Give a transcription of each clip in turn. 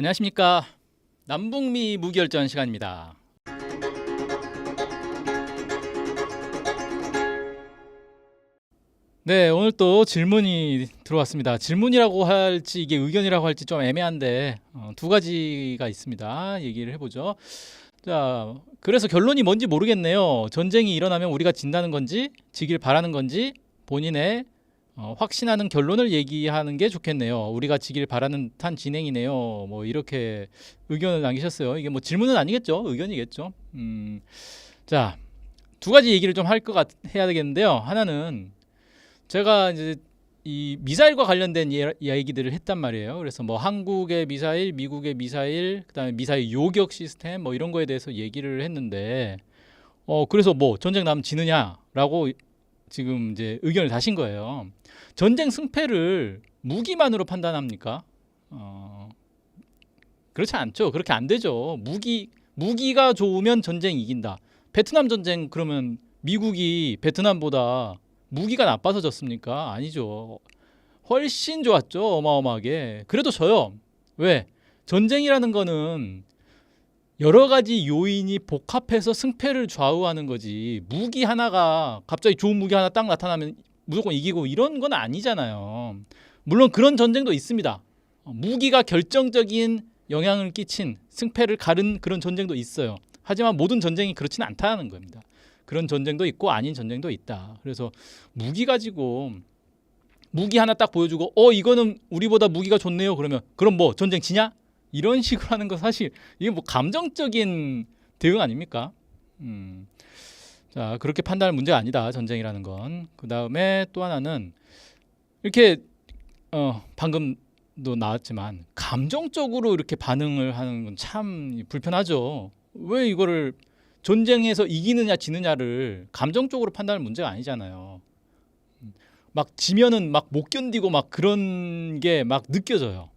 안녕하십니까. 남북미 무결전 시간입니다. 네, 오늘 또 질문이 들어왔습니다. 질문이라고 할지 이게 의견이라고 할지 좀 애매한데 두 가지가 있습니다. 얘기를 해보죠. 자, 그래서 결론이 뭔지 모르겠네요. 전쟁이 일어나면 우리가 진다는 건지 지길 바라는 건지 본인의 확신하는 결론을 얘기하는 게 좋겠네요. 우리가 지길 바라는 듯한 진행이네요. 뭐 이렇게 의견을 남기셨어요. 이게 뭐 질문은 아니겠죠? 의견이겠죠. 자, 두 가지 얘기를 좀 해야 되겠는데요. 하나는 제가 이제 이 미사일과 관련된 이야기들을 했단 말이에요. 그래서 뭐 한국의 미사일, 미국의 미사일, 그다음에 미사일 요격 시스템 뭐 이런 거에 대해서 얘기를 했는데 그래서 뭐 전쟁 나면 지느냐라고 지금 이제 의견을 다신 거예요. 전쟁 승패를 무기만으로 판단합니까? 그렇지 않죠. 그렇게 안 되죠. 무기가 좋으면 전쟁 이긴다. 베트남 전쟁 그러면 미국이 베트남보다 무기가 나빠서 졌습니까? 아니죠. 훨씬 좋았죠. 어마어마하게. 그래도 져요. 왜? 전쟁이라는 거는 여러 가지 요인이 복합해서 승패를 좌우하는 거지. 무기 하나가 갑자기 좋은 무기 하나 딱 나타나면 무조건 이기고 이런 건 아니잖아요. 물론 그런 전쟁도 있습니다. 무기가 결정적인 영향을 끼친 승패를 가른 그런 전쟁도 있어요. 하지만 모든 전쟁이 그렇지는 않다는 겁니다. 그런 전쟁도 있고 아닌 전쟁도 있다. 그래서 무기 가지고 무기 하나 딱 보여주고 이거는 우리보다 무기가 좋네요. 그럼 뭐 전쟁 지냐? 이런 식으로 하는 거 사실 이게 뭐 감정적인 대응 아닙니까? 자, 그렇게 판단할 문제가 아니다. 전쟁이라는 건. 그다음에 또 하나는 이렇게 방금도 나왔지만 감정적으로 이렇게 반응을 하는 건 참 불편하죠. 왜 이거를 전쟁에서 이기느냐 지느냐를 감정적으로 판단할 문제가 아니잖아요. 막 지면은 막 못 견디고 막 그런 게 막 느껴져요.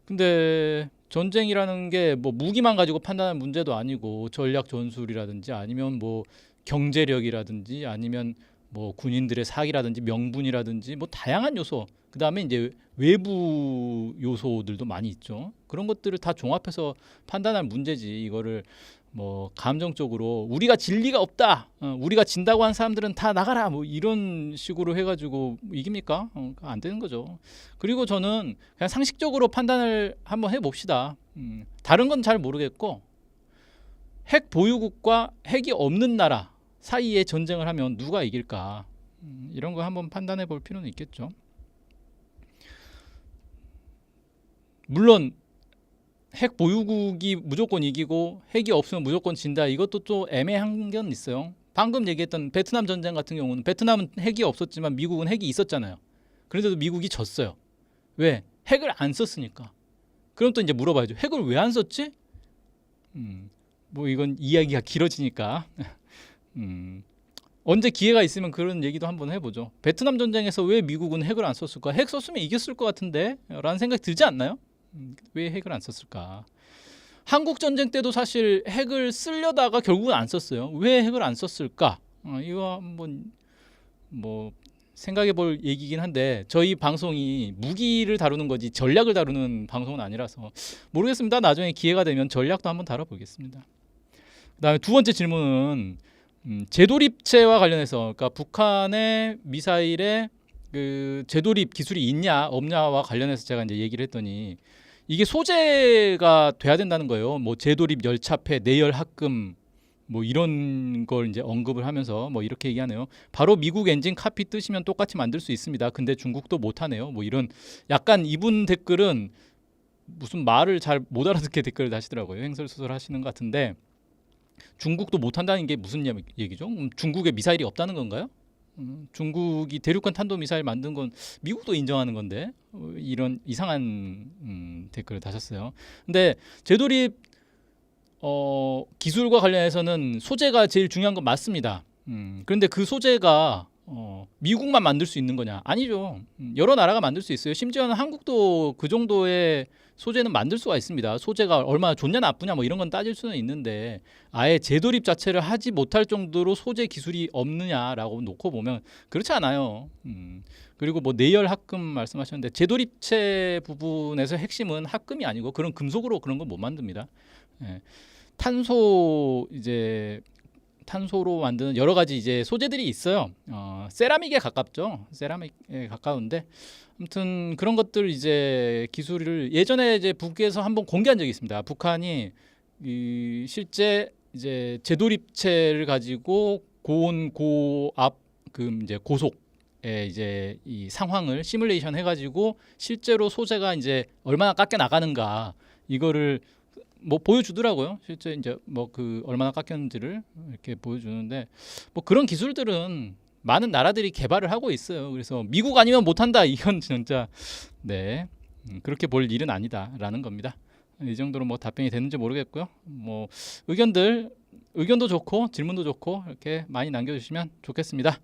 근데 전쟁이라는 게 뭐 무기만 가지고 판단할 문제도 아니고 전략 전술이라든지 아니면 뭐 경제력이라든지 아니면 뭐 군인들의 사기라든지 명분이라든지 뭐 다양한 요소, 그다음에 이제 외부 요소들도 많이 있죠. 그런 것들을 다 종합해서 판단할 문제지. 이거를 뭐 감정적으로 우리가 질 리가 없다, 우리가 진다고 한 사람들은 다 나가라, 뭐 이런 식으로 해가지고 이깁니까? 안 되는 거죠. 그리고 저는 그냥 상식적으로 판단을 한번 해봅시다. 다른 건 잘 모르겠고 핵 보유국과 핵이 없는 나라 사이에 전쟁을 하면 누가 이길까? 이런 거 한번 판단해 볼 필요는 있겠죠. 물론 핵 보유국이 무조건 이기고 핵이 없으면 무조건 진다, 이것도 또 애매한 건 있어요. 방금 얘기했던 베트남 전쟁 같은 경우는 베트남은 핵이 없었지만 미국은 핵이 있었잖아요. 그런데도 미국이 졌어요. 왜? 핵을 안 썼으니까. 그럼 또 이제 물어봐야죠. 핵을 왜 안 썼지? 뭐 이건 이야기가 길어지니까 언제 기회가 있으면 그런 얘기도 한번 해보죠. 베트남 전쟁에서 왜 미국은 핵을 안 썼을까? 핵 썼으면 이겼을 것 같은데 라는 생각이 들지 않나요? 왜 핵을 안 썼을까? 한국 전쟁 때도 사실 핵을 쓰려다가 결국은 안 썼어요. 왜 핵을 안 썼을까? 이거 한번 뭐 생각해 볼 얘기긴 한데 저희 방송이 무기를 다루는 거지 전략을 다루는 방송은 아니라서 모르겠습니다. 나중에 기회가 되면 전략도 한번 다뤄보겠습니다. 그다음에 두 번째 질문은 재도립체와 관련해서, 그러니까 북한의 미사일에 그 재도립 기술이 있냐 없냐와 관련해서 제가 이제 얘기를 했더니 이게 소재가 돼야 된다는 거예요. 뭐 재도립 열차폐, 내열 합금 뭐 이런 걸 이제 언급을 하면서 뭐 이렇게 얘기하네요. 바로 미국 엔진 카피 뜨시면 똑같이 만들 수 있습니다. 근데 중국도 못하네요. 뭐 이런 약간 이분 댓글은 무슨 말을 잘 못 알아듣게 댓글을 다시더라고요. 횡설수설 하시는 것 같은데 중국도 못한다는 게 무슨 얘기죠? 중국에 미사일이 없다는 건가요? 중국이 대륙간 탄도미사일 만든 건 미국도 인정하는 건데 이런 이상한 댓글을 다셨어요. 근데 재도립 기술과 관련해서는 소재가 제일 중요한 건 맞습니다. 그런데 그 소재가 미국만 만들 수 있는 거냐? 아니죠. 여러 나라가 만들 수 있어요. 심지어는 한국도 그 정도의 소재는 만들 수가 있습니다. 소재가 얼마나 좋냐 나쁘냐 뭐 이런 건 따질 수는 있는데 아예 재도립 자체를 하지 못할 정도로 소재 기술이 없느냐라고 놓고 보면 그렇지 않아요. 그리고 뭐 내열 합금 말씀하셨는데 재도립체 부분에서 핵심은 합금이 아니고 그런 금속으로 그런 건 못 만듭니다. 예. 탄소로 만드는 여러 가지 이제 소재들이 있어요. 세라믹에 가깝죠. 세라믹에 가까운데 아무튼 그런 것들 이제 기술을 예전에 이제 북에서 한번 공개한 적이 있습니다. 북한이 실제 이제 재도립체를 가지고 고온 고압 그 이제 고속의 이제 이 상황을 시뮬레이션 해가지고 실제로 소재가 이제 얼마나 깎여 나가는가 이거를 뭐 보여주더라고요. 실제 이제 뭐 그 얼마나 깎였는지를 이렇게 보여주는데 뭐 그런 기술들은 많은 나라들이 개발을 하고 있어요. 그래서 미국 아니면 못한다 이건 진짜 네 그렇게 볼 일은 아니다라는 겁니다. 이 정도로 뭐 답변이 되는지 모르겠고요. 뭐 의견도 좋고 질문도 좋고 이렇게 많이 남겨주시면 좋겠습니다.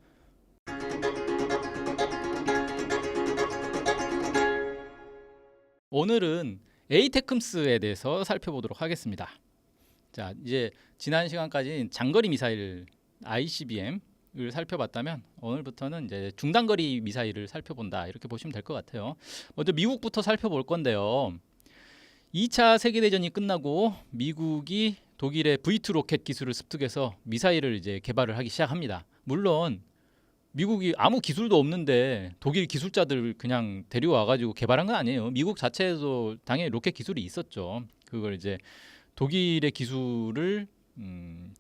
오늘은 에이테크მს에 대해서 살펴보도록 하겠습니다. 자, 이제 지난 시간까지 장거리 미사일 ICBM을 살펴봤다면 오늘부터는 이제 중단거리 미사일을 살펴본다 이렇게 보시면 될 것 같아요. 먼저 미국부터 살펴볼 건데요. 2차 세계대전이 끝나고 미국이 독일의 V2 로켓 기술을 습득해서 미사일을 이제 개발을 하기 시작합니다. 물론 미국이 아무 기술도 없는데 독일 기술자들 그냥 데려와가지고 개발한 건 아니에요. 미국 자체에도 당연히 로켓 기술이 있었죠. 그걸 이제 독일의 기술을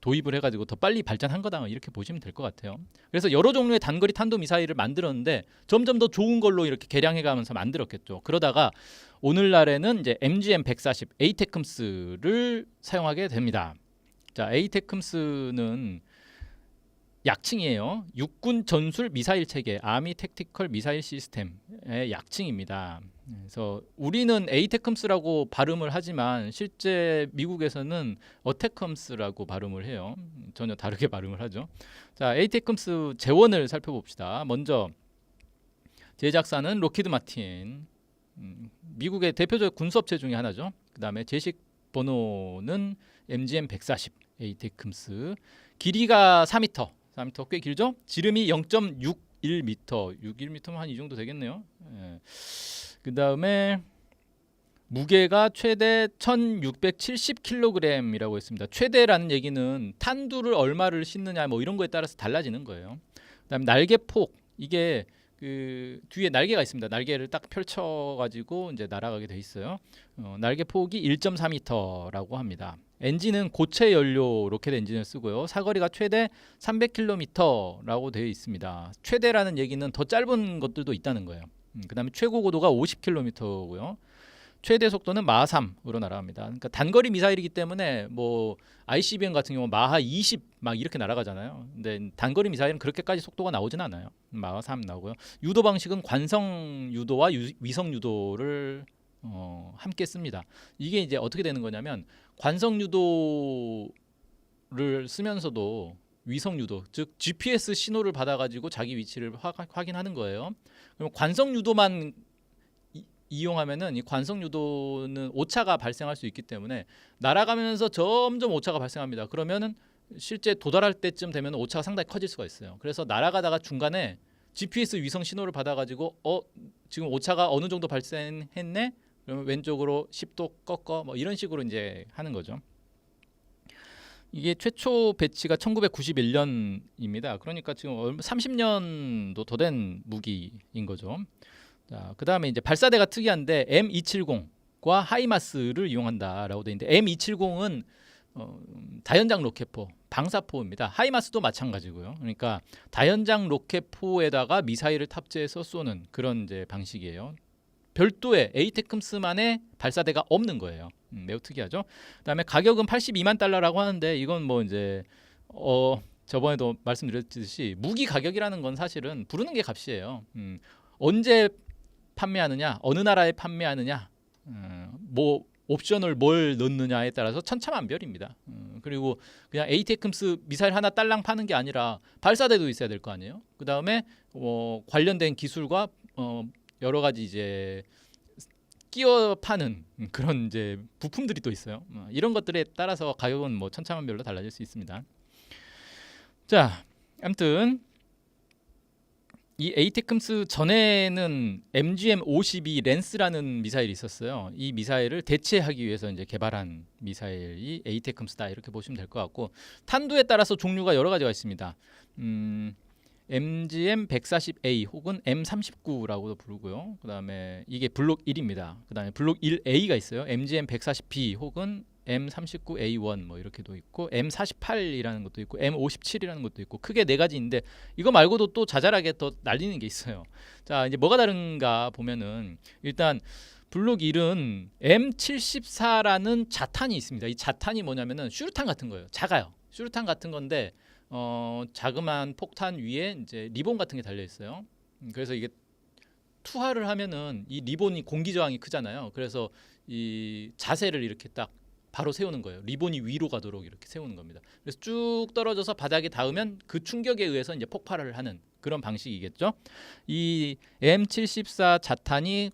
도입을 해가지고 더 빨리 발전한 거다 이렇게 보시면 될 것 같아요. 그래서 여러 종류의 단거리 탄도 미사일을 만들었는데 점점 더 좋은 걸로 이렇게 개량해가면서 만들었겠죠. 그러다가 오늘날에는 이제 MGM-140 에이테크მს를 사용하게 됩니다. 자, 에이테크მს는 약칭이에요. 육군 전술 미사일 체계, 아미 택티컬 미사일 시스템의 약칭입니다. 그래서 우리는 에이테크მს라고 발음을 하지만 실제 미국에서는 어테크მს라고 발음을 해요. 전혀 다르게 발음을 하죠. 자, 에이테크ම්스 재원을 살펴봅시다. 먼저 제작사는 록히드 마틴, 미국의 대표적 군수업체 중에 하나죠. 그 다음에 제식 번호는 MGM-140 에이테크ම්스, 길이가 4m 꽤 길죠? 지름이 0.61m, 61m면 한 이 정도 되겠네요. 예. 그 다음에 무게가 최대 1670kg이라고 했습니다. 최대라는 얘기는 탄두를 얼마를 싣느냐 뭐 이런 거에 따라서 달라지는 거예요. 그다음에 날개 폭, 이게 그 뒤에 날개가 있습니다. 날개를 딱 펼쳐가지고 이제 날아가게 돼 있어요. 날개 폭이 1.4m라고 합니다. 엔진은 고체 연료 로켓 엔진을 쓰고요. 사거리가 최대 300km라고 되어 있습니다. 최대라는 얘기는 더 짧은 것들도 있다는 거예요. 그다음에 최고 고도가 50km고요. 최대 속도는 마하 3으로 날아갑니다. 그러니까 단거리 미사일이기 때문에 뭐 ICBM 같은 경우 마하 20 막 이렇게 날아가잖아요. 근데 단거리 미사일은 그렇게까지 속도가 나오진 않아요. 마하 3 나오고요. 유도 방식은 관성 유도와 위성 유도를 함께 씁니다. 이게 이제 어떻게 되는 거냐면 관성 유도를 쓰면서도 위성 유도, 즉 GPS 신호를 받아가지고 자기 위치를 확인하는 거예요. 그럼 관성 유도만 이용하면은 이 관성 유도는 오차가 발생할 수 있기 때문에 날아가면서 점점 오차가 발생합니다. 그러면은 실제 도달할 때쯤 되면 오차가 상당히 커질 수가 있어요. 그래서 날아가다가 중간에 GPS 위성 신호를 받아가지고 지금 오차가 어느 정도 발생했네. 그러면 왼쪽으로 10도 꺾어 뭐 이런 식으로 이제 하는 거죠. 이게 최초 배치가 1991년입니다. 그러니까 지금 30년도 더 된 무기인 거죠. 자, 그다음에 이제 발사대가 특이한데 M270과 하이마스를 이용한다라고 돼 있는데 M270은 다연장 로켓포, 방사포입니다. 하이마스도 마찬가지고요. 그러니까 다연장 로켓포에다가 미사일을 탑재해서 쏘는 그런 이제 방식이에요. 별도의 에이테크ම්스만의 발사대가 없는 거예요. 매우 특이하죠. 그다음에 가격은 82만 달러라고 하는데 이건 뭐 이제 저번에도 말씀드렸듯이 무기 가격이라는 건 사실은 부르는 게 값이에요. 언제 판매하느냐, 어느 나라에 판매하느냐, 뭐 옵션을 뭘 넣느냐에 따라서 천차만별입니다. 그리고 그냥 에이테크ම්스 미사일 하나 딸랑 파는 게 아니라 발사대도 있어야 될 거 아니에요. 그 다음에 관련된 기술과 여러 가지 이제 끼워 파는 그런 이제 부품들이 또 있어요. 이런 것들에 따라서 가격은 뭐 천차만별로 달라질 수 있습니다. 자, 아무튼 이 에이테크스 전에는 MGM-52 랜스라는 미사일이 있었어요. 이 미사일을 대체하기 위해서 이제 개발한 미사일이 에이테크스다 이렇게 보시면 될 것 같고, 탄두에 따라서 종류가 여러 가지가 있습니다. MGM-140A 혹은 M39라고도 부르고요. 그다음에 이게 블록 1입니다. 그다음에 블록 1A가 있어요. MGM-140B 혹은 M39A1 뭐 이렇게도 있고, M48이라는 것도 있고, M57이라는 것도 있고, 크게 네 가지인데 이거 말고도 또 자잘하게 더 날리는 게 있어요. 자, 이제 뭐가 다른가 보면은, 일단 블록 1은 M74라는 자탄이 있습니다. 이 자탄이 뭐냐면은 슈루탄 같은 거예요. 작아요. 슈루탄 같은 건데 자그마한 폭탄 위에 이제 리본 같은 게 달려 있어요. 그래서 이게 투하를 하면은 이 리본이 공기 저항이 크잖아요. 그래서 이 자세를 이렇게 딱 바로 세우는 거예요. 리본이 위로 가도록 이렇게 세우는 겁니다. 그래서 쭉 떨어져서 바닥에 닿으면 그 충격에 의해서 이제 폭발을 하는 그런 방식이겠죠. 이 M74 자탄이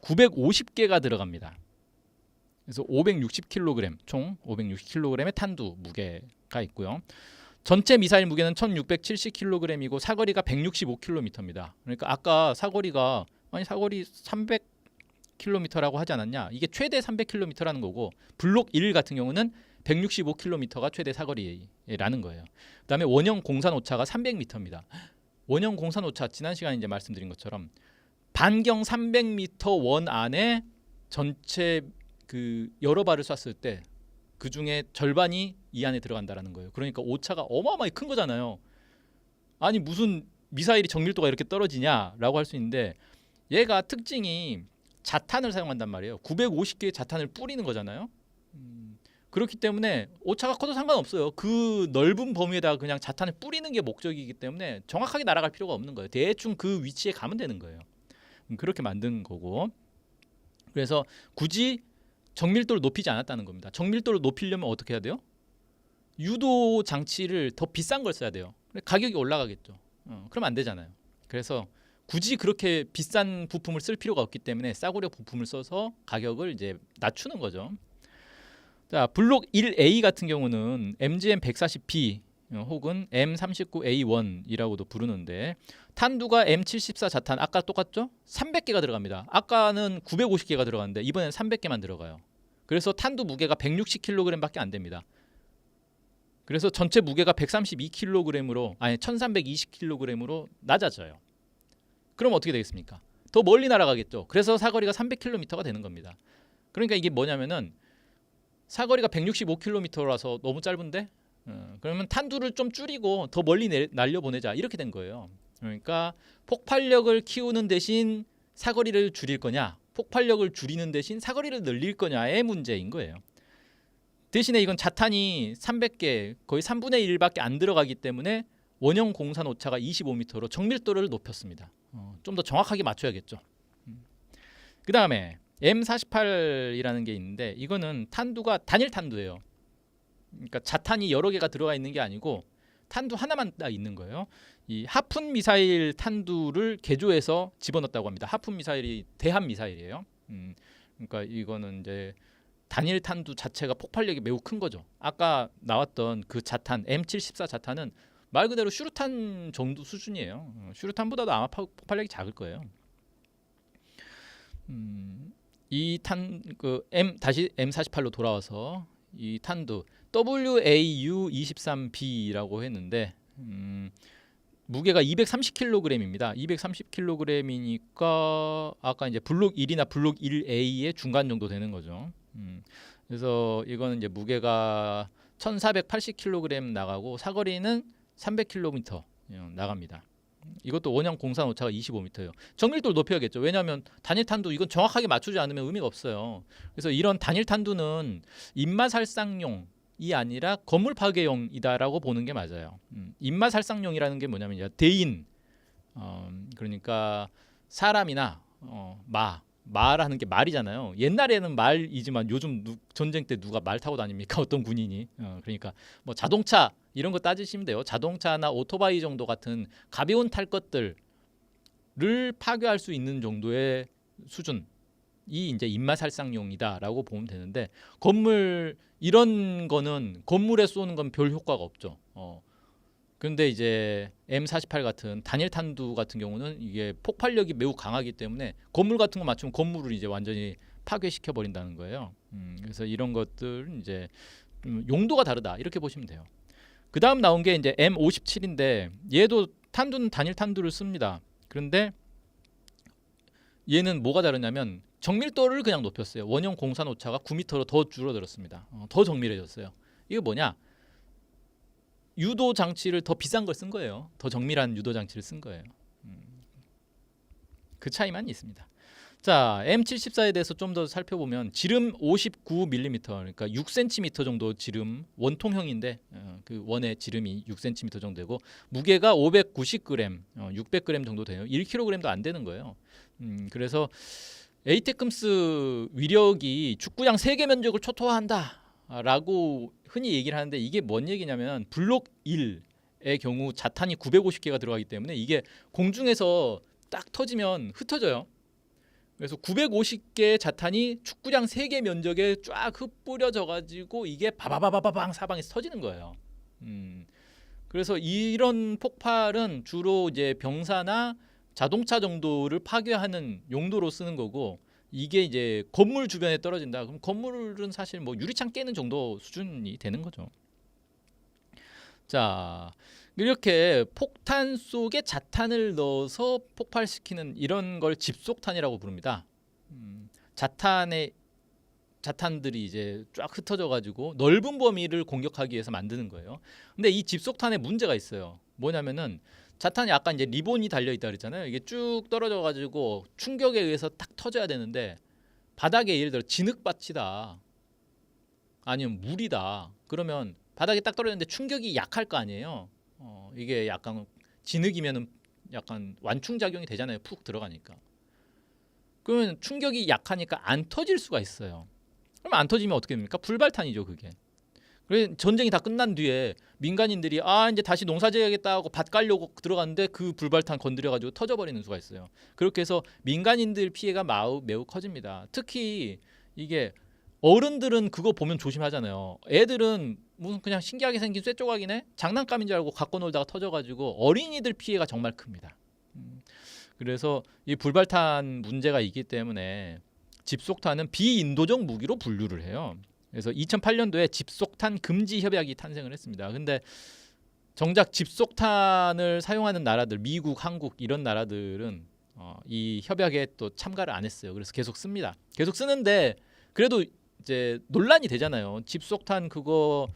950개가 들어갑니다. 그래서 560kg, 총 560kg의 탄두 무게가 있고요. 전체 미사일 무게는 1670kg이고 사거리가 165km입니다. 그러니까 아까 사거리 300km라고 하지 않았냐? 이게 최대 300km라는 거고, 블록 1 같은 경우는 165km가 최대 사거리라는 거예요. 그다음에 원형 공산 오차가 300m입니다. 원형 공산 오차, 지난 시간에 이제 말씀드린 것처럼 반경 300m 원 안에 전체 그 여러 발을 쐈을 때 그 중에 절반이 이 안에 들어간다라는 거예요. 그러니까 오차가 어마어마하게 큰 거잖아요. 아니 무슨 미사일이 정밀도가 이렇게 떨어지냐라고 할 수 있는데, 얘가 특징이 자탄을 사용한단 말이에요. 950개의 자탄을 뿌리는 거잖아요. 그렇기 때문에 오차가 커도 상관없어요. 그 넓은 범위에다가 그냥 자탄을 뿌리는 게 목적이기 때문에 정확하게 날아갈 필요가 없는 거예요. 대충 그 위치에 가면 되는 거예요. 그렇게 만든 거고, 그래서 굳이 정밀도를 높이지 않았다는 겁니다. 정밀도를 높이려면 어떻게 해야 돼요? 유도 장치를 더 비싼 걸 써야 돼요. 가격이 올라가겠죠. 그럼 안 되잖아요. 그래서 굳이 그렇게 비싼 부품을 쓸 필요가 없기 때문에 싸구려 부품을 써서 가격을 이제 낮추는 거죠. 자, 블록 1A 같은 경우는 MGM-140B 혹은 M39A1이라고도 부르는데, 탄두가 M74 자탄 아까 똑같죠? 300개가 들어갑니다. 아까는 950개가 들어갔는데 이번에는 300개만 들어가요. 그래서 탄두 무게가 160kg밖에 안 됩니다. 그래서 전체 무게가 132kg으로 1320kg으로 낮아져요. 그럼 어떻게 되겠습니까? 더 멀리 날아가겠죠. 그래서 사거리가 300km가 되는 겁니다. 그러니까 이게 뭐냐면은 사거리가 165km라서 너무 짧은데 그러면 탄두를 좀 줄이고 더 멀리 날려보내자 이렇게 된 거예요. 그러니까 폭발력을 키우는 대신 사거리를 줄일 거냐, 폭발력을 줄이는 대신 사거리를 늘릴 거냐의 문제인 거예요. 대신에 이건 자탄이 300개, 거의 3분의 1밖에 안 들어가기 때문에 원형 공산 오차가 25m로 정밀도를 높였습니다. 좀 더 정확하게 맞춰야겠죠. 그 다음에 M48이라는 게 있는데, 이거는 탄두가 단일 탄두예요. 그러니까 자탄이 여러 개가 들어가 있는 게 아니고 탄두 하나만 딱 있는 거예요. 이 하푼 미사일 탄두를 개조해서 집어넣었다고 합니다. 하푼 미사일이 대한 미사일이에요. 그러니까 이거는 이제 단일 탄두 자체가 폭발력이 매우 큰 거죠. 아까 나왔던 그 자탄 M74 자탄은 말 그대로 슈루탄 정도 수준이에요. 슈루탄보다도 아마 폭발력이 작을 거예요. 이 다시 M48로 돌아와서 이 탄두 WAU-23B라고 했는데 무게가 230kg입니다. 230kg이니까 아까 이제 블록 1이나 블록 1A의 중간 정도 되는 거죠. 그래서 이거는 이제 무게가 1480kg 나가고 사거리는 300km 나갑니다. 이것도 원형 공산 오차가 25m예요. 정밀도를 높여야겠죠. 왜냐하면 단일 탄두 이건 정확하게 맞추지 않으면 의미가 없어요. 그래서 이런 단일 탄두는 인마살상용이 아니라 건물 파괴용이다라고 보는 게 맞아요. 인마살상용이라는 게 뭐냐면 대인, 그러니까 사람이나 말하는 게 말이잖아요. 옛날에는 말이지만 요즘 전쟁 때 누가 말 타고 다닙니까? 어떤 군인이? 그러니까 뭐 자동차 이런 거 따지시면 돼요. 자동차나 오토바이 정도 같은 가벼운 탈 것들을 파괴할 수 있는 정도의 수준, 이제 인마살상용이다라고 보면 되는데 건물 이런 거는 건물에 쏘는 건 별 효과가 없죠. 그런데 이제 M48 같은 단일 탄두 같은 경우는 이게 폭발력이 매우 강하기 때문에 건물 같은 거 맞추면 건물을 이제 완전히 파괴시켜 버린다는 거예요. 그래서 이런 것들은 이제 용도가 다르다 이렇게 보시면 돼요. 그 다음 나온 게 이제 M57인데 얘도 탄두는 단일 탄두를 씁니다. 그런데 얘는 뭐가 다르냐면 정밀도를 그냥 높였어요. 원형 공산 오차가 9m로 더 줄어들었습니다. 더 정밀해졌어요. 이게 뭐냐? 유도 장치를 더 비싼 걸 쓴 거예요. 더 정밀한 유도 장치를 쓴 거예요. 그 차이만 있습니다. 자, M74에 대해서 좀 더 살펴보면 지름 59mm, 그러니까 6cm 정도 지름, 원통형인데 그 원의 지름이 6cm 정도 되고 무게가 590g, 600g 정도 돼요. 1kg도 안 되는 거예요. 그래서 에이테크스 위력이 축구장 3개 면적을 초토화한다라고 흔히 얘기를 하는데 이게 뭔 얘기냐면 블록 1의 경우 자탄이 950개가 들어가기 때문에 이게 공중에서 딱 터지면 흩어져요. 그래서 950개의 자탄이 축구장 3개 면적에 쫙 흩뿌려져 가지고 이게 바바바바방 사방에서 터지는 거예요. 그래서 이런 폭발은 주로 이제 병사나 자동차 정도를 파괴하는 용도로 쓰는 거고 이게 이제 건물 주변에 떨어진다. 그럼 건물은 사실 뭐 유리창 깨는 정도 수준이 되는 거죠. 자, 이렇게 폭탄 속에 자탄을 넣어서 폭발시키는 이런 걸 집속탄이라고 부릅니다. 자탄들이 이제 쫙 흩어져 가지고 넓은 범위를 공격하기 위해서 만드는 거예요. 근데 이 집속탄에 문제가 있어요. 뭐냐면은 자탄이 아까 이제 리본이 달려 있다 그랬잖아요. 이게 쭉 떨어져 가지고 충격에 의해서 딱 터져야 되는데 바닥에 예를 들어 진흙밭이다. 아니면 물이다. 그러면 바닥에 딱 떨어졌는데 충격이 약할 거 아니에요. 이게 약간 진흙이면은 약간 완충 작용이 되잖아요. 푹 들어가니까. 그러면 충격이 약하니까 안 터질 수가 있어요. 그럼 안 터지면 어떻게 됩니까? 불발탄이죠, 그게. 그래 전쟁이 다 끝난 뒤에 민간인들이 이제 다시 농사지어야겠다 하고 밭 깔려고 들어갔는데 그 불발탄 건드려가지고 터져버리는 수가 있어요. 그렇게 해서 민간인들 피해가 매우 커집니다. 특히 이게 어른들은 그거 보면 조심하잖아요. 애들은 무슨 그냥 신기하게 생긴 쇠조각이네 장난감인 줄 알고 갖고 놀다가 터져가지고 어린이들 피해가 정말 큽니다. 그래서 이 불발탄 문제가 있기 때문에 집속탄은 비인도적 무기로 분류를 해요. 그래서 2008년도에 집속탄 금지 협약이 탄생을 했습니다. 근데 정작 집속탄을 사용하는 나라들, 미국, 한국 이런 나라들은 이 협약에 또 참가를 안 했어요. 그래서 계속 씁니다. 계속 쓰는데 그래도 이제 논란이 되잖아요. 집속탄 그거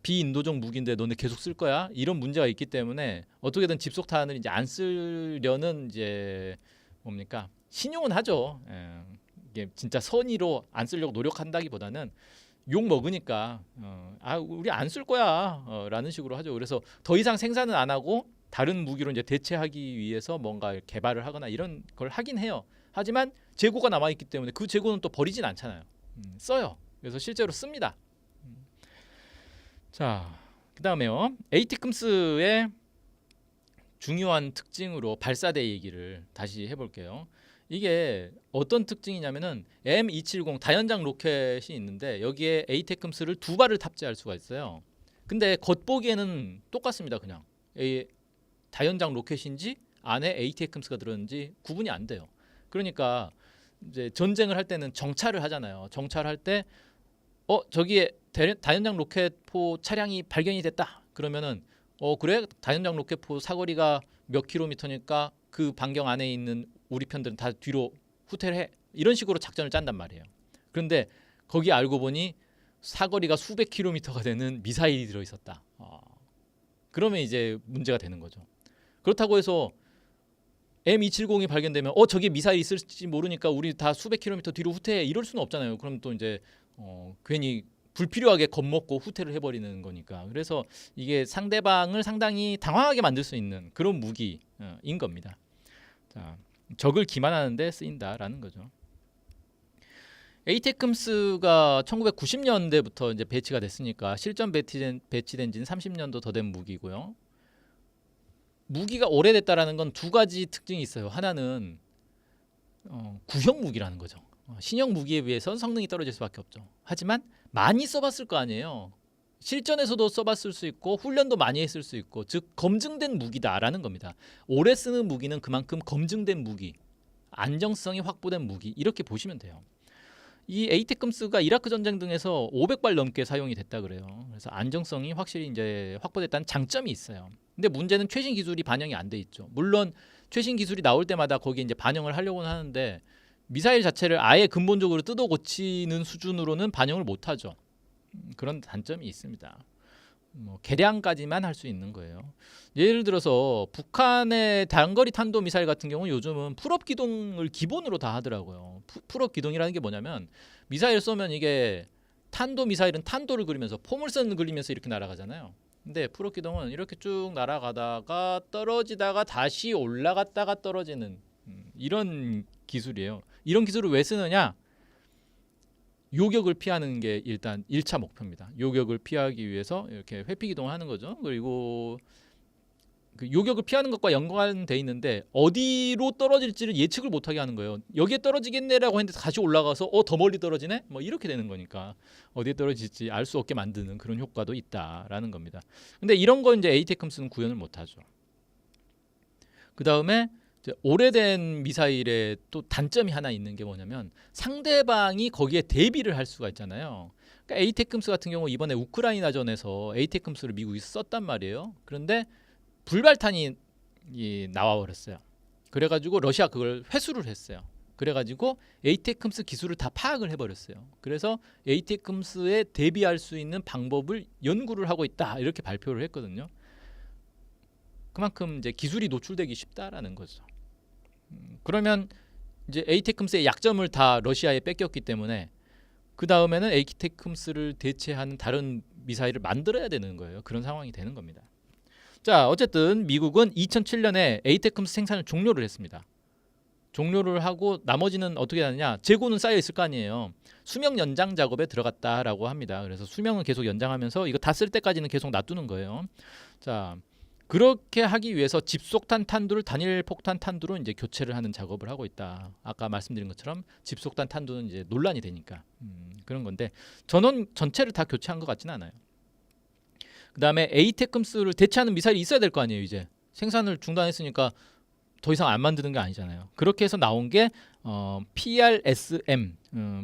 비인도적 무기인데 너네 계속 쓸 거야? 이런 문제가 있기 때문에 어떻게든 집속탄을 이제 안 쓰려는 이제 뭡니까? 신용은 하죠. 이게 진짜 선의로 안 쓰려고 노력한다기보다는 욕 먹으니까 우리 안 쓸 거야 라는 식으로 하죠. 그래서 더 이상 생산은 안 하고 다른 무기로 이제 대체하기 위해서 뭔가 개발을 하거나 이런 걸 하긴 해요. 하지만 재고가 남아 있기 때문에 그 재고는 또 버리진 않잖아요. 써요. 그래서 실제로 씁니다. 자, 그다음에요. 에이티큼스의 중요한 특징으로 발사대 얘기를 다시 해볼게요. 이게 어떤 특징이냐면은 M270 다연장 로켓이 있는데 여기에 에이테큼스를 2발을 탑재할 수가 있어요. 근데 겉보기에는 똑같습니다. 그냥 다연장 로켓인지 안에 에이테큼스가 들었는지 구분이 안 돼요. 그러니까 이제 전쟁을 할 때는 정찰을 하잖아요. 정찰할 때 저기에 다연장 로켓포 차량이 발견이 됐다. 그러면은 그래? 다연장 로켓포 사거리가 몇 킬로미터니까 그 반경 안에 있는 우리 편들은 다 뒤로 후퇴를 해. 이런 식으로 작전을 짠단 말이에요. 그런데 거기 알고 보니 사거리가 수백 킬로미터가 되는 미사일이 들어 있었다. 그러면 이제 문제가 되는 거죠. 그렇다고 해서 M270이 발견되면 저기에 미사일이 있을지 모르니까 우리 다 수백 킬로미터 뒤로 후퇴해. 이럴 수는 없잖아요. 그럼 또 이제 괜히 불필요하게 겁먹고 후퇴를 해버리는 거니까. 그래서 이게 상대방을 상당히 당황하게 만들 수 있는 그런 무기인 겁니다. 자, 적을 기만하는 데 쓰인다라는 거죠. 에이테큼스가 1990년대부터 이제 배치가 됐으니까 실전 배치된 지는 30년도 더 된 무기고요. 무기가 오래됐다라는 건 두 가지 특징이 있어요. 하나는 구형 무기라는 거죠. 신형 무기에 비해서는 성능이 떨어질 수밖에 없죠. 하지만 많이 써봤을 거 아니에요. 실전에서도 써봤을 수 있고 훈련도 많이 했을 수 있고, 즉 검증된 무기다라는 겁니다. 오래 쓰는 무기는 그만큼 검증된 무기, 안정성이 확보된 무기, 이렇게 보시면 돼요. 이 에이테크음스가 이라크 전쟁 등에서 500발 넘게 사용이 됐다 그래요. 그래서 안정성이 확실히 이제 확보됐다는 장점이 있어요. 근데 문제는 최신 기술이 반영이 안 돼 있죠. 물론 최신 기술이 나올 때마다 거기에 이제 반영을 하려고는 하는데 미사일 자체를 아예 근본적으로 뜯어 고치는 수준으로는 반영을 못 하죠. 그런 단점이 있습니다. 개량까지만 할 수 있는 거예요. 예를 들어서 북한의 단거리 탄도 미사일 같은 경우는 요즘은 풀업 기동을 기본으로 다 하더라고요. 풀업 기동이라는 게 뭐냐면 미사일 쏘면 이게 탄도 미사일은 탄도를 그리면서 포물선을 그리면서 이렇게 날아가잖아요. 근데 풀업 기동은 이렇게 쭉 날아가다가 떨어지다가 다시 올라갔다가 떨어지는 이런 기술이에요. 이런 기술을 왜 쓰느냐? 요격을 피하는 게 일단 1차 목표입니다. 요격을 피하기 위해서 이렇게 회피 기동을 하는 거죠. 그리고 그 요격을 피하는 것과 연관돼 있는데 어디로 떨어질지를 예측을 못하게 하는 거예요. 여기에 떨어지겠네라고 했는데 다시 올라가서 더 멀리 떨어지네? 뭐 이렇게 되는 거니까 어디에 떨어질지 알 수 없게 만드는 그런 효과도 있다라는 겁니다. 근데 이런 거 이제 에이테크음스는 구현을 못하죠. 그 다음에 오래된 미사일의 또 단점이 하나 있는 게 뭐냐면 상대방이 거기에 대비를 할 수가 있잖아요. 그러니까 에이테크음스 같은 경우 이번에 우크라이나전에서 에이테크음스를 미국이 썼단 말이에요. 그런데 불발탄이 나와 버렸어요. 그래가지고 러시아 그걸 회수를 했어요. 그래가지고 에이테크음스 기술을 다 파악을 해버렸어요. 그래서 에이테크음스에 대비할 수 있는 방법을 연구를 하고 있다 이렇게 발표를 했거든요. 그만큼 이제 기술이 노출되기 쉽다라는 거죠. 그러면 이제 에이테크음스의 약점을 다 러시아에 뺏겼기 때문에 그 다음에는 에이테크음스를 대체하는 다른 미사일을 만들어야 되는 거예요. 그런 상황이 되는 겁니다. 자, 어쨌든 미국은 2007년에 에이테크음스 생산을 종료를 했습니다. 종료를 하고 나머지는 어떻게 하느냐? 재고는 쌓여 있을 거 아니에요. 수명 연장 작업에 들어갔다라고 합니다. 그래서 수명은 계속 연장하면서 이거 다 쓸 때까지는 계속 놔두는 거예요. 자, 그렇게 하기 위해서 집속탄 탄두를 단일 폭탄 탄두로 이제 교체를 하는 작업을 하고 있다. 아까 말씀드린 것처럼 집속탄 탄두는 이제 논란이 되니까 그런 건데 전원 전체를 다 교체한 것 같지는 않아요. 그 다음에 에이테크음스를 대체하는 미사일이 있어야 될 거 아니에요. 이제 생산을 중단했으니까 더 이상 안 만드는 게 아니잖아요. 그렇게 해서 나온 게 PRSM,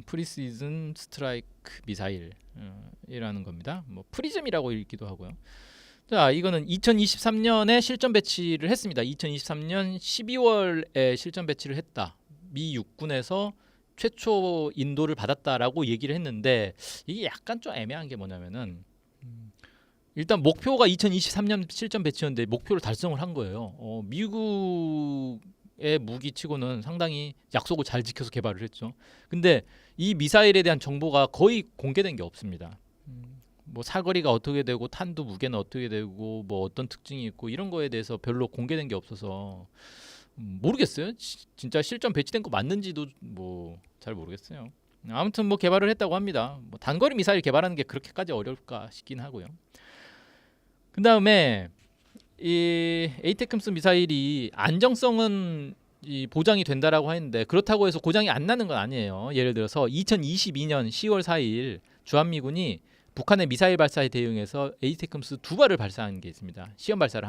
프리시즌 스트라이크 미사일이라는 겁니다. 뭐 프리즘이라고 읽기도 하고요. 자, 이거는 2023년에 실전 배치를 했습니다. 2023년 12월에 실전 배치를 했다. 미 육군에서 최초 인도를 받았다라고 얘기를 했는데 이게 약간 좀 애매한 게 뭐냐면은 일단 목표가 2023년 실전 배치였는데 목표를 달성을 한 거예요. 미국의 무기치고는 상당히 약속을 잘 지켜서 개발을 했죠. 근데 이 미사일에 대한 정보가 거의 공개된 게 없습니다. 뭐 사거리가 어떻게 되고 탄두 무게는 어떻게 되고 뭐 어떤 특징이 있고 이런 거에 대해서 별로 공개된 게 없어서 모르겠어요. 진짜 실전 배치된 거 맞는지도 뭐 잘 모르겠어요. 아무튼 뭐 개발을 했다고 합니다. 뭐 단거리 미사일 개발하는 게 그렇게까지 어려울까 싶긴 하고요. 그 다음에 이 에이테크음스 미사일이 안정성은 보장이 된다라고 했는데 그렇다고 해서 고장이 안 나는 건 아니에요. 예를 들어서 2022년 10월 4일 주한미군이 북한의 미사일 발사에 대응해서 에이테크음스 2발을 발사한 게 있습니다. 시험 발사를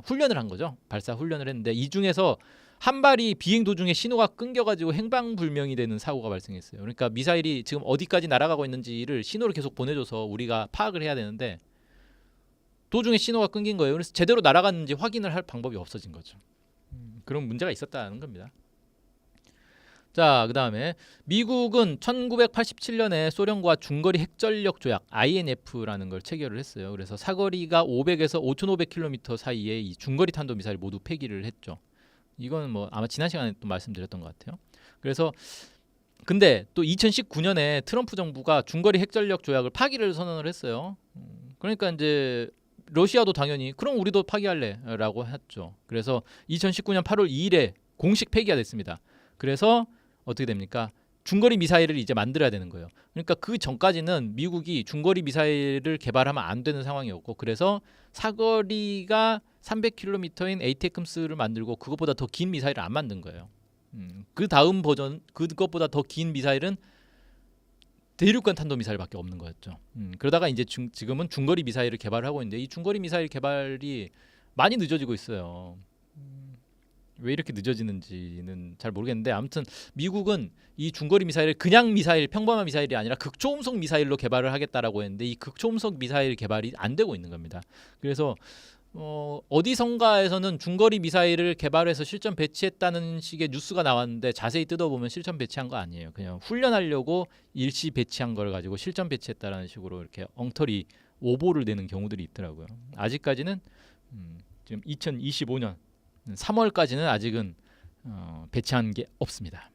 훈련을 한 거죠. 발사 훈련을 했는데 이 중에서 한 발이 비행 도중에 신호가 끊겨가지고 행방불명이 되는 사고가 발생했어요. 그러니까 미사일이 지금 어디까지 날아가고 있는지를 신호를 계속 보내줘서 우리가 파악을 해야 되는데 도중에 신호가 끊긴 거예요. 그래서 제대로 날아갔는지 확인을 할 방법이 없어진 거죠. 그런 문제가 있었다는 겁니다. 자, 그 다음에 미국은 1987년에 소련과 중거리 핵전력 조약 INF라는 걸 체결을 했어요. 그래서 사거리가 500에서 5,500km 사이에 이 중거리 탄도 미사일 모두 폐기를 했죠. 이거는 뭐 아마 지난 시간에 또 말씀드렸던 것 같아요. 그래서 근데 또 2019년에 트럼프 정부가 중거리 핵전력 조약을 파기를 선언을 했어요. 그러니까 이제 러시아도 당연히 그럼 우리도 파기할래라고 했죠. 그래서 2019년 8월 2일에 공식 폐기가 됐습니다. 그래서 어떻게 됩니까? 중거리 미사일을 이제 만들어야 되는 거예요. 그러니까 그 전까지는 미국이 중거리 미사일을 개발하면 안 되는 상황이었고 그래서 사거리가 300km인 에이테크음스를 만들고 그것보다 더 긴 미사일을 안 만든 거예요. 그 다음 버전 그것보다 더 긴 미사일은 대륙간 탄도 미사일밖에 없는 거였죠. 그러다가 이제 지금은 중거리 미사일을 개발하고 있는데 이 중거리 미사일 개발이 많이 늦어지고 있어요. 왜 이렇게 늦어지는지는 잘 모르겠는데 아무튼 미국은 이 중거리 미사일을 그냥 미사일 평범한 미사일이 아니라 극초음속 미사일로 개발을 하겠다라고 했는데 이 극초음속 미사일 개발이 안 되고 있는 겁니다. 그래서 어디선가에서는 중거리 미사일을 개발해서 실전 배치했다는 식의 뉴스가 나왔는데 자세히 뜯어보면 실전 배치한 거 아니에요. 그냥 훈련하려고 일시 배치한 걸 가지고 실전 배치했다라는 식으로 이렇게 엉터리 오보를 내는 경우들이 있더라고요. 아직까지는 지금 2025년 3월까지는 아직은 배치한 게 없습니다.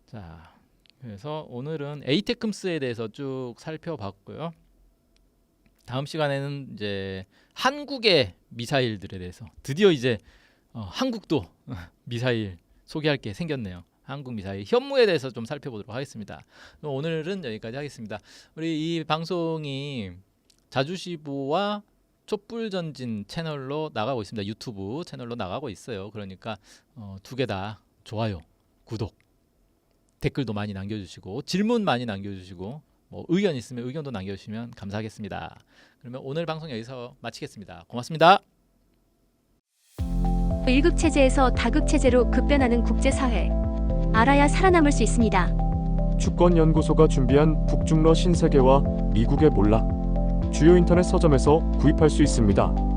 자, 그래서 오늘은 에이테크მს에 대해서 쭉 살펴봤고요. 다음 시간에는 이제 한국의 미사일들에 대해서 드디어 이제 한국도 미사일 소개할 게 생겼네요. 한국 미사일 현무에 대해서 좀 살펴보도록 하겠습니다. 오늘은 여기까지 하겠습니다. 우리 이 방송이 자주시보와 촛불전진 채널로 나가고 있습니다. 유튜브 채널로 나가고 있어요. 그러니까 두 개 다 좋아요, 구독, 댓글도 많이 남겨주시고 질문 많이 남겨주시고 뭐 의견 있으면 의견도 남겨주시면 감사하겠습니다. 그러면 오늘 방송 여기서 마치겠습니다. 고맙습니다. 1급 체제에서 다급 체제로 급변하는 국제사회. 알아야 살아남을 수 있습니다. 주권연구소가 준비한 북중러 신세계와 미국의 몰락. 주요 인터넷 서점에서 구입할 수 있습니다.